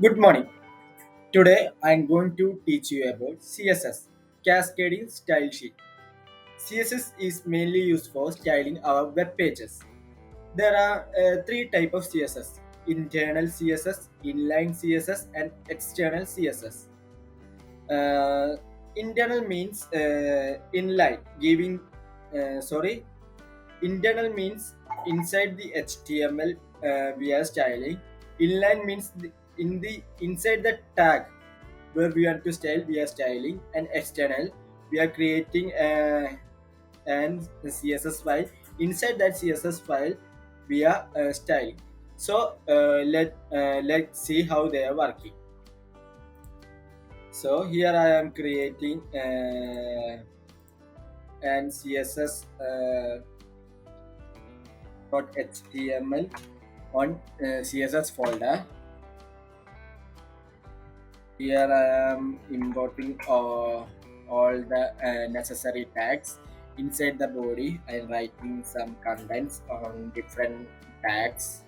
Good morning. Today I am going to teach you about CSS, Cascading Style Sheet. CSS is mainly used for styling our web pages. There are three types of CSS: internal CSS, inline CSS, and external CSS. Uh, Internal means inline, giving sorry. Internal means inside the HTML we are styling. Inline means in the inside the tag where we want to style we are styling, and external we are creating an css file. Inside that css file we are styling. So let's see how they are working. So here I am creating an css html on css folder. Here I am importing all the necessary tags. Inside the body I am writing some contents on different tags.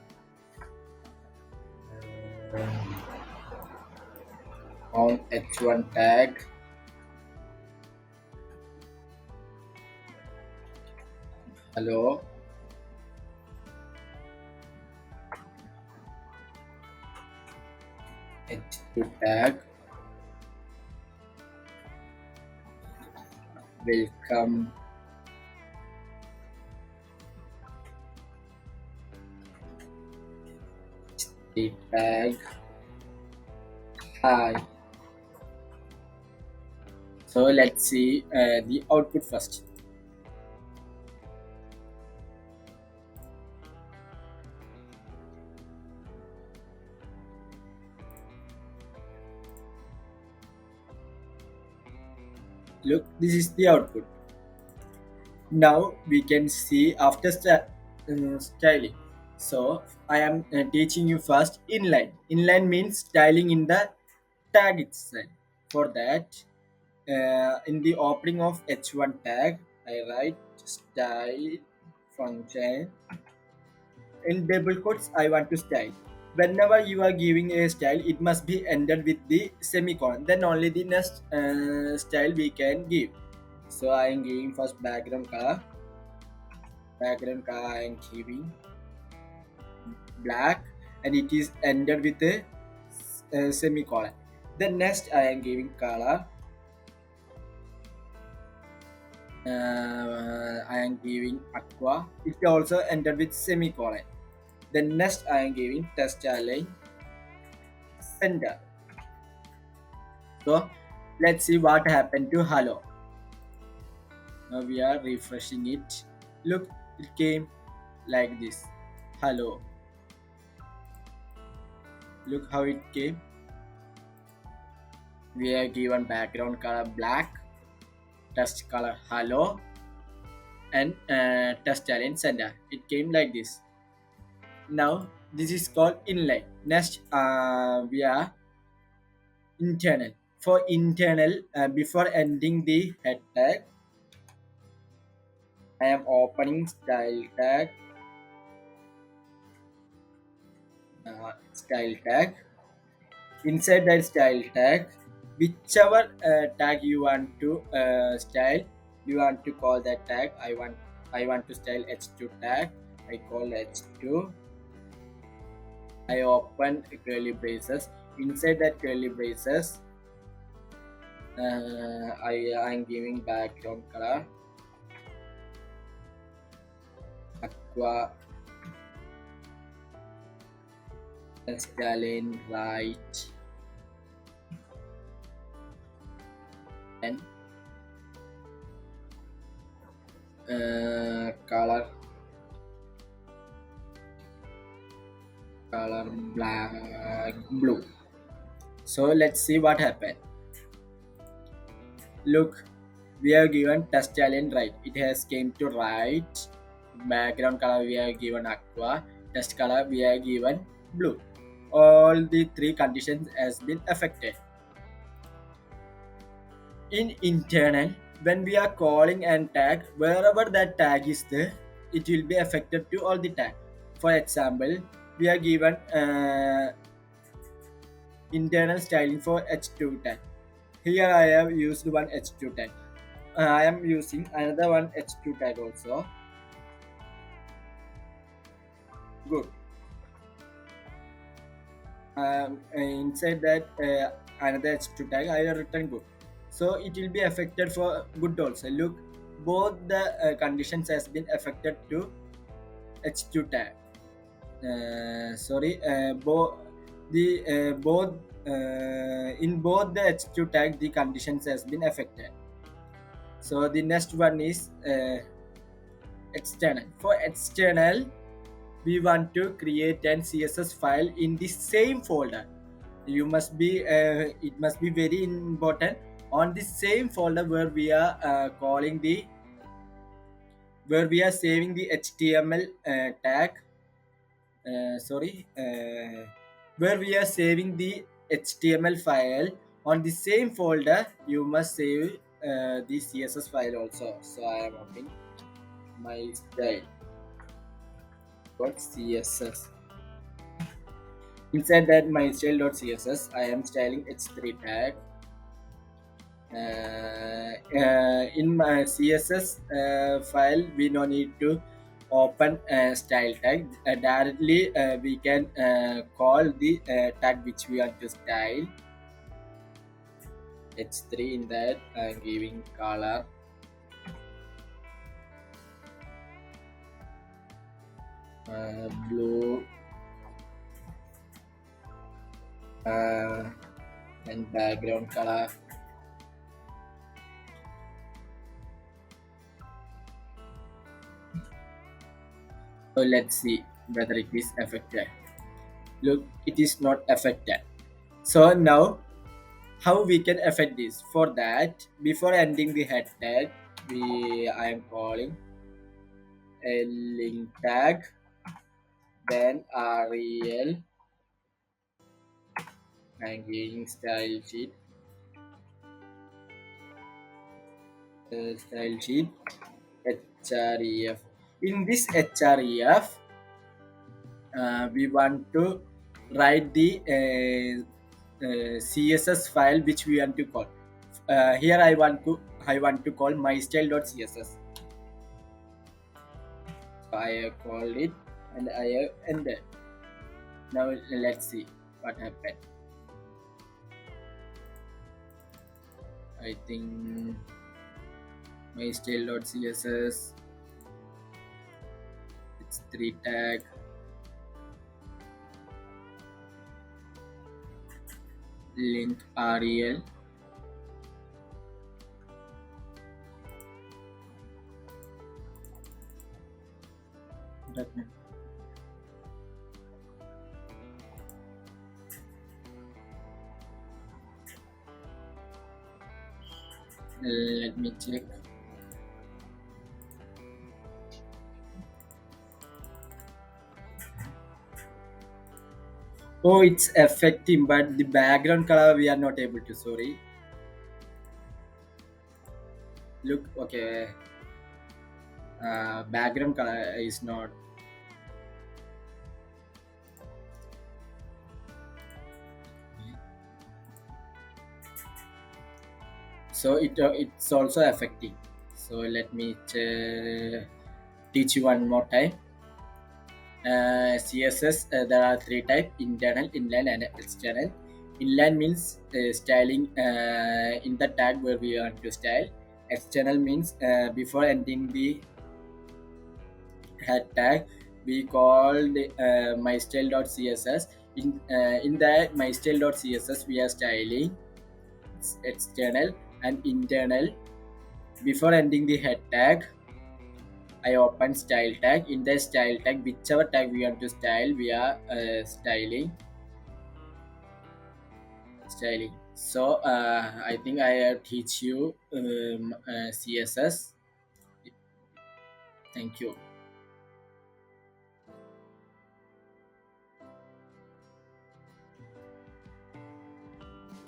On h1 tag, hello. H2 tag, welcome. The tag, hi. So let's see the output first. Look, this is the output. Now we can see after styling. So I am teaching you first inline. Inline means styling in the tag itself. For that, in the opening of h1 tag, I write style function. In double quotes, I want to style. Whenever you are giving a style, it must be ended with the semicolon. Then only the next style we can give. So I am giving first background color. Background color I am giving black, and it is ended with a semicolon. Then next I am giving color. I am giving aqua. It also ended with semicolon. Then next I am giving test align center. So let's see what happened to hello. Now we are refreshing it. Look, it came like this. Hello. Look how it came. We are given background color black, text color hello, and text align center. It came like this. Now this is called inline. Next we are internal. For internal, before ending the head tag, I am opening style tag. Inside that style tag, whichever tag you want to style, you want to call that tag. I want to style h2 tag. I call h2. I open curly braces. Inside that curly braces, I am giving background color aqua, stallion right, and color black blue. So let's see what happened. Look, we are given test challenge right. It has came to right. Background color we are given aqua. Test color we are given blue. All the three conditions has been affected. In internal, when we are calling and tag, wherever that tag is there, it will be affected to all the tag. For example, we are given internal styling for H2 tag. Here I have used one H2 tag. I am using another one H2 tag also. Good. Inside that another H2 tag I have written good. So it will be affected for good also. Look, both the conditions has been affected to H2 tag. Sorry, both in both the H2 tag the conditions has been affected. So the next one is external. For external, we want to create an CSS file in the same folder. You must be it must be very important on the same folder where we are calling the where we are saving the HTML tag. Sorry, where we are saving the HTML file on the same folder. You must save the CSS file also. So I am opening my style.css. Inside that my style.css, I am styling h3 tag. In my CSS file, we no need to open style tag. Directly, we can call the tag which we want to style. H3 in that, giving color blue uh, and background color. So let's see whether it is affected. Look, it is not affected. So now how we can affect this? For that, before ending the head tag, we I am calling a link tag, then rel and giving style sheet href. In this href, we want to write the CSS file which we want to call. Here I want to call mystyle.css. So I have called it and I have ended. Now let's see what happened. I think mystyle.css, it's 3 tag, link rel. Let me check. Oh, it's affecting, but the background color we are not able to. Sorry. Look, okay. Background color is not. So it's also affecting. So let me teach you one more time. CSS, there are 3 types: internal, inline, and external. Inline means styling in the tag where we want to style. External means before ending the head tag, we call the mystyle.css. In that mystyle.css, we are styling external and internal. Before ending the head tag, I open style tag. In the style tag, whichever tag we want to style, we are styling. So I think I have teach you CSS. Thank you.